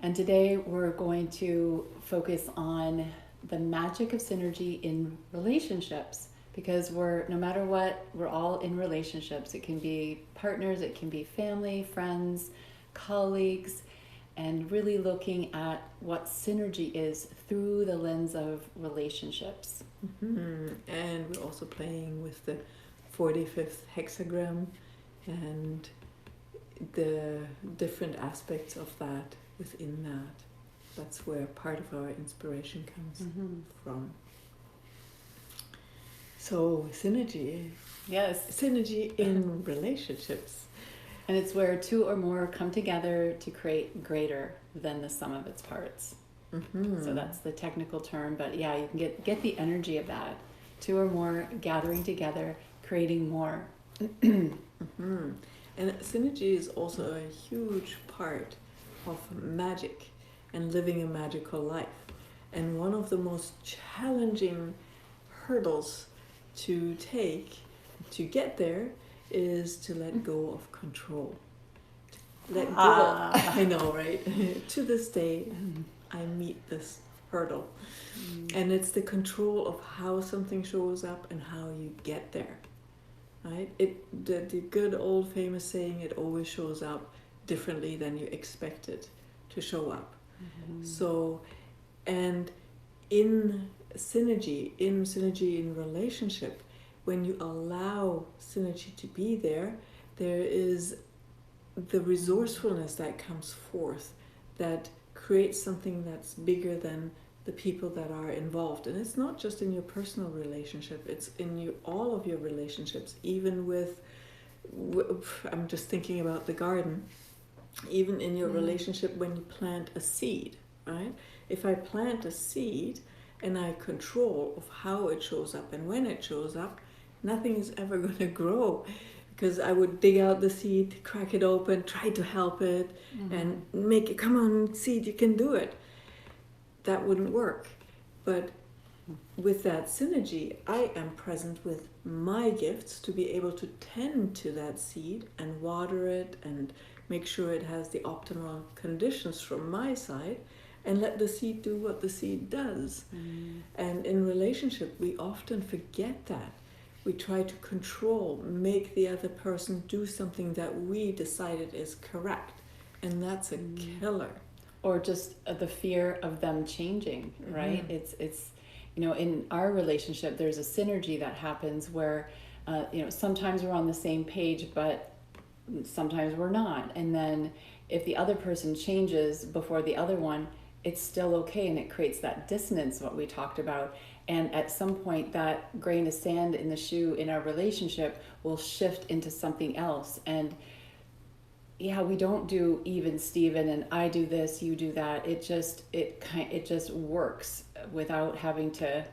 And today we're going to focus on the magic of synergy in relationships, because no matter what, we're all in relationships. It can be partners, it can be family, friends, colleagues, and really looking at what synergy is through the lens of relationships. Mm-hmm. And we're also playing with the 45th hexagram and the different aspects of that within that. That's where part of our inspiration comes from. So synergy. Yes. Synergy in relationships. And it's where two or more come together to create greater than the sum of its parts. Mm-hmm. So that's the technical term, but yeah, you can get the energy of that. Two or more gathering together, creating more. Mm-hmm. And synergy is also a huge part of magic and living a magical life. And one of the most challenging hurdles to take to get there is to let go of control. Let go. I know, right? To this day, I meet this hurdle. And it's the control of how something shows up and how you get there. Right? The good old famous saying, it always shows up differently than you expect it to show up. Mm-hmm. So, and in synergy in relationship, when you allow synergy to be there, there is the resourcefulness that comes forth that creates something that's bigger than the people that are involved. And it's not just in your personal relationship, it's in all of your relationships, even with, I'm just thinking about the garden, even in your relationship when you plant a seed, right? If I plant a seed and I control of how it shows up and when it shows up, nothing is ever going to grow, because I would dig out the seed, crack it open, try to help it, and make it, come on, seed, you can do it. That wouldn't work. But with that synergy, I am present with my gifts to be able to tend to that seed and water it and make sure it has the optimal conditions from my side, and let the seed do what the seed does. And in relationship, we often forget that. We try to control, make the other person do something that we decided is correct. And that's a killer. Or just the fear of them changing, right? It's in our relationship, there's a synergy that happens where, sometimes we're on the same page, but sometimes we're not. And then if the other person changes before the other one, it's still okay, and it creates that dissonance, what we talked about. And at some point, that grain of sand in the shoe in our relationship will shift into something else. And yeah, we don't do even Steven and I do this, you do that. It just works without having to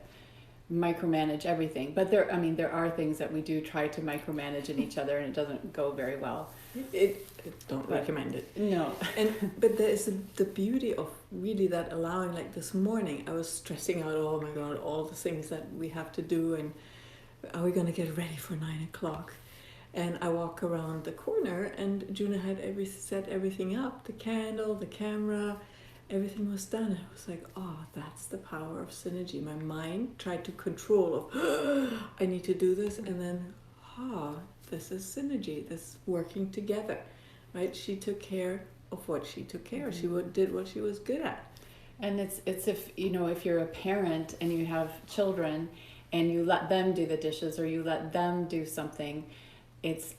micromanage everything. But there are things that we do try to micromanage in each other, and it doesn't go very well. Don't recommend it. No. But there is the beauty of really that allowing, like this morning, I was stressing out, oh my God, all the things that we have to do, and are we going to get ready for 9:00? And I walk around the corner, and Juna had set everything up, the candle, the camera, everything was done. I was like, oh, that's the power of synergy. My mind tried to control of, I need to do this, and then, this is synergy, this working together, right? She took care of what she took care of. She did what she was good at. And it's if you're a parent and you have children and you let them do the dishes or you let them do something, it's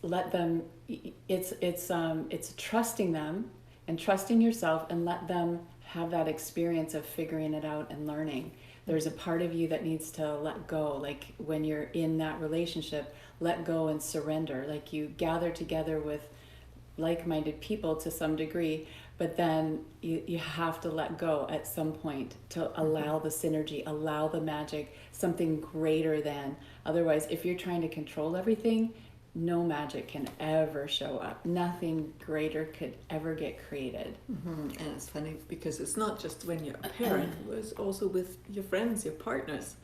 trusting them and trusting yourself, and let them have that experience of figuring it out and learning. There's a part of you that needs to let go, like when you're in that relationship, let go and surrender. Like you gather together with like-minded people to some degree, but then you have to let go at some point to allow the synergy, allow the magic, something greater than. Otherwise, if you're trying to control everything, no magic can ever show up. Nothing greater could ever get created. And it's funny because it's not just when you're a parent, it's also with your friends, your partners.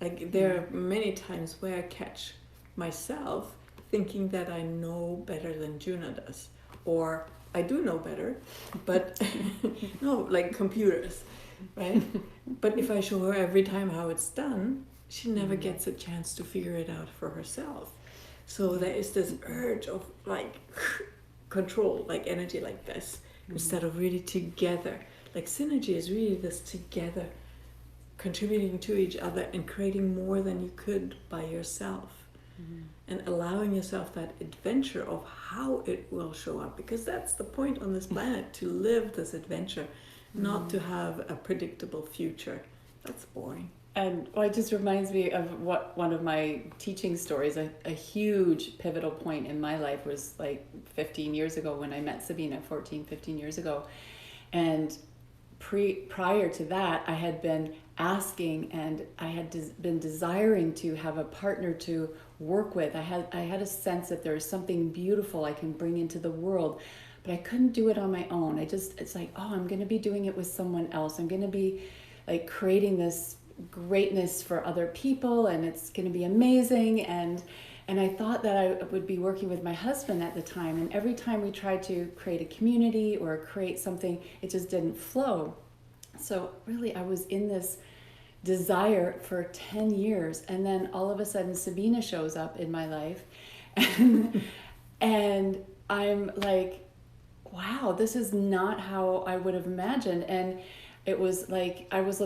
Like there are many times where I catch myself thinking that I know better than Juna does, or I do know better, but no, like computers, right? But if I show her every time how it's done, she never gets a chance to figure it out for herself. So there is this urge of like control, like energy like this, instead of really together. Like synergy is really this together, contributing to each other and creating more than you could by yourself. And allowing yourself that adventure of how it will show up, because that's the point on this planet, to live this adventure, not to have a predictable future. That's boring. And well, it just reminds me of what one of my teaching stories, a huge pivotal point in my life was like 15 years ago when I met Sabine, 15 years ago. And prior to that, I had been asking and I had been desiring to have a partner to work with. I had a sense that there is something beautiful I can bring into the world, but I couldn't do it on my own. It's like, oh, I'm going to be doing it with someone else. I'm going to be like creating this greatness for other people, and it's going to be amazing. And I thought that I would be working with my husband at the time, and every time we tried to create a community or create something, it just didn't flow. So really, I was in this desire for 10 years, and then all of a sudden Sabina shows up in my life, and I'm like, wow, this is not how I would have imagined. And it was like I was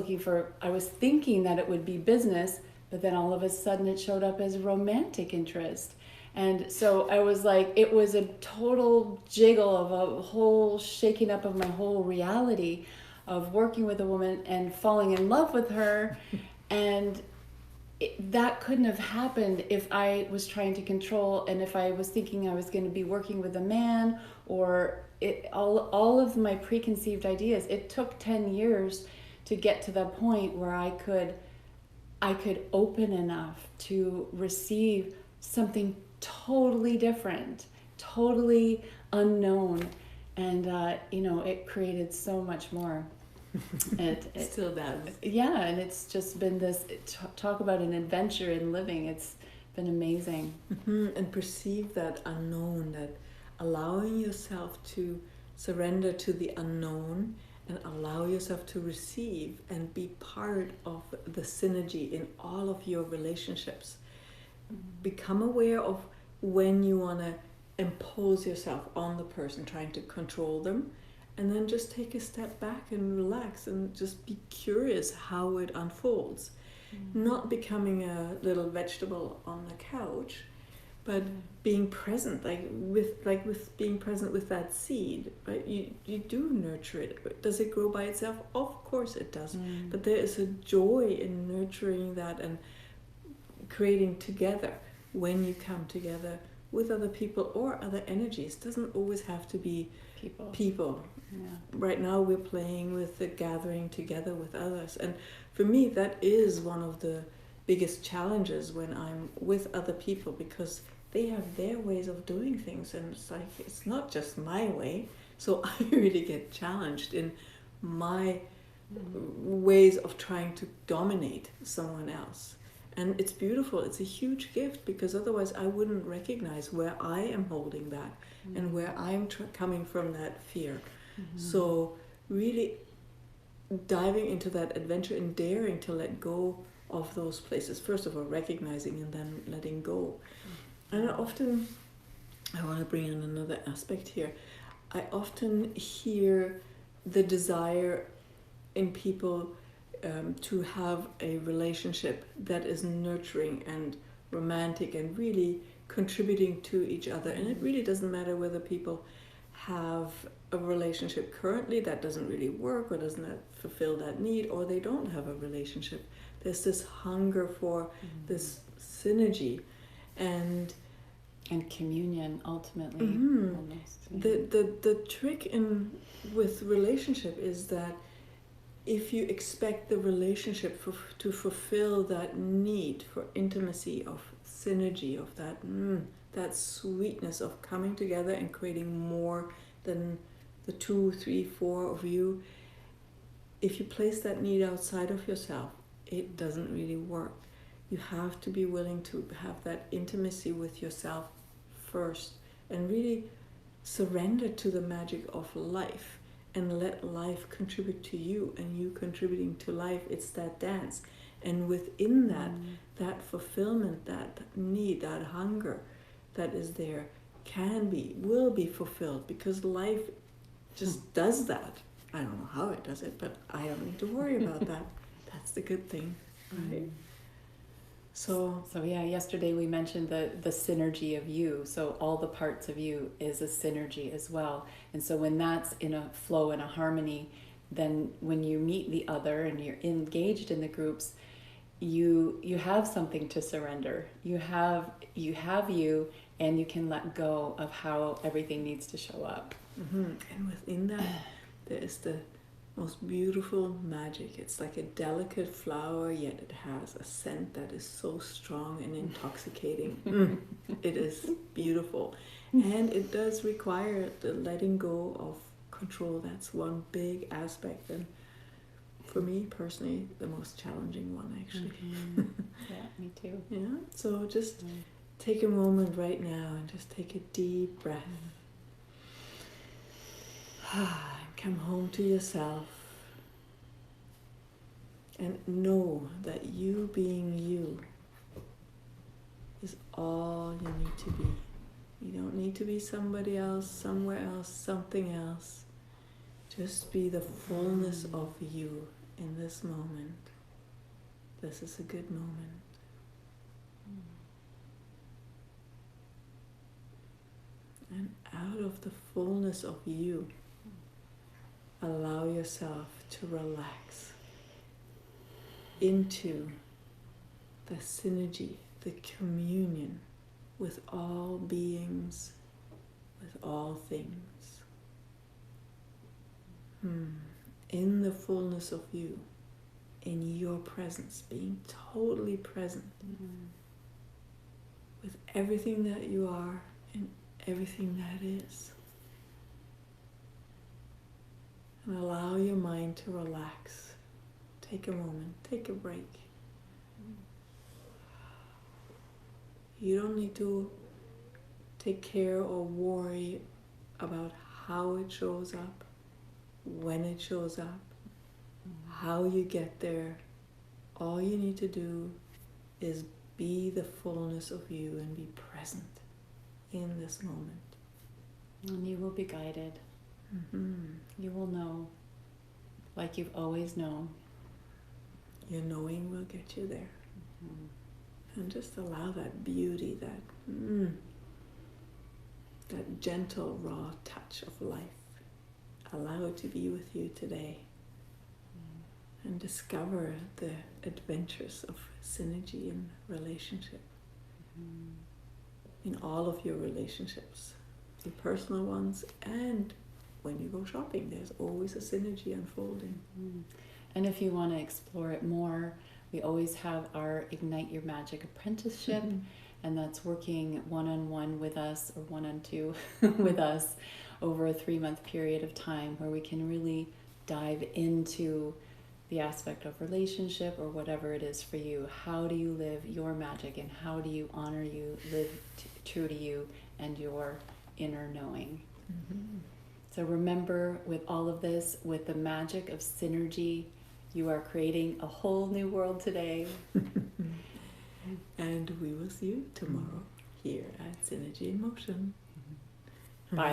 thinking that it would be business, but then all of a sudden it showed up as romantic interest. And so I was like, it was a total jiggle of a whole shaking up of my whole reality of working with a woman and falling in love with her. And that couldn't have happened if I was trying to control, and if I was thinking I was going to be working with a man, or all of my preconceived ideas. It took 10 years to get to the point where I could open enough to receive something totally different, totally unknown, and it created so much more. It still does. Yeah, and it's just been this talk about an adventure in living. It's been amazing. And perceive that unknown, that allowing yourself to surrender to the unknown and allow yourself to receive and be part of the synergy in all of your relationships. Become aware of when you want to impose yourself on the person, trying to control them, and then just take a step back and relax and just be curious how it unfolds. Not becoming a little vegetable on the couch, but being present, with being present with that seed, right? You do nurture it. Does it grow by itself? Of course it does. But there is a joy in nurturing that and creating together when you come together with other people or other energies. It doesn't always have to be people. Yeah. Right now we're playing with the gathering together with others. And for me, that is one of the biggest challenges when I'm with other people, because they have their ways of doing things, and it's like, it's not just my way. So I really get challenged in my ways of trying to dominate someone else. And it's beautiful. It's a huge gift, because otherwise I wouldn't recognize where I am holding that and where I'm coming from that fear. So really diving into that adventure and daring to let go of those places. First of all, recognizing and then letting go. And I want to bring in another aspect here. I often hear the desire in people to have a relationship that is nurturing and romantic and really contributing to each other. And it really doesn't matter whether people have a relationship currently that doesn't really work or doesn't fulfill that need, or they don't have a relationship. There's this hunger for this synergy and communion, ultimately. Almost. The trick with relationship is that if you expect the relationship to fulfill that need for intimacy, of synergy, of that sweetness of coming together and creating more than the 2, 3, 4 of you, if you place that need outside of yourself, it doesn't really work. You have to be willing to have that intimacy with yourself first, and really surrender to the magic of life and let life contribute to you and you contributing to life. It's that dance. And within that, that fulfillment, that need, that hunger that is there will be fulfilled, because life just does that. I don't know how it does it, but I don't need to worry about that. That's the good thing, right? So yeah, yesterday we mentioned the synergy of you. So all the parts of you is a synergy as well. And so when that's in a flow and a harmony, then when you meet the other and you're engaged in the groups, you have something to surrender. You have you, and you can let go of how everything needs to show up. And within that, there is the most beautiful magic. It's like a delicate flower, yet it has a scent that is so strong and intoxicating. It is beautiful. And it does require the letting go of control. That's one big aspect, and for me personally, the most challenging one, actually. Yeah, me too. Yeah, so just take a moment right now and just take a deep breath. Come home to yourself and know that you being you is all you need to be. You don't need to be somebody else, somewhere else, something else. Just be the fullness of you in this moment. This is a good moment. And out of the fullness of you, allow yourself to relax into the synergy, the communion with all beings, with all things. In the fullness of you, in your presence, being totally present with everything that you are and everything that is. And allow your mind to relax. Take a moment, take a break. You don't need to take care or worry about how it shows up, when it shows up, how you get there. All you need to do is be the fullness of you and be present in this moment. And you will be guided. You will know, like you've always known. Your knowing will get you there. And just allow that beauty, that gentle, raw touch of life. Allow it to be with you today. And discover the adventures of synergy in relationship. In all of your relationships, the personal ones, and when you go shopping, there's always a synergy unfolding. And if you want to explore it more, we always have our Ignite Your Magic Apprenticeship, and that's working one-on-one with us, or one-on-two with us, over a 3-month period of time, where we can really dive into the aspect of relationship or whatever it is for you. How do you live your magic, and how do you honor you, live true to you and your inner knowing? So remember, with all of this, with the magic of synergy, you are creating a whole new world today. And we will see you tomorrow here at Synergy in Motion. Bye.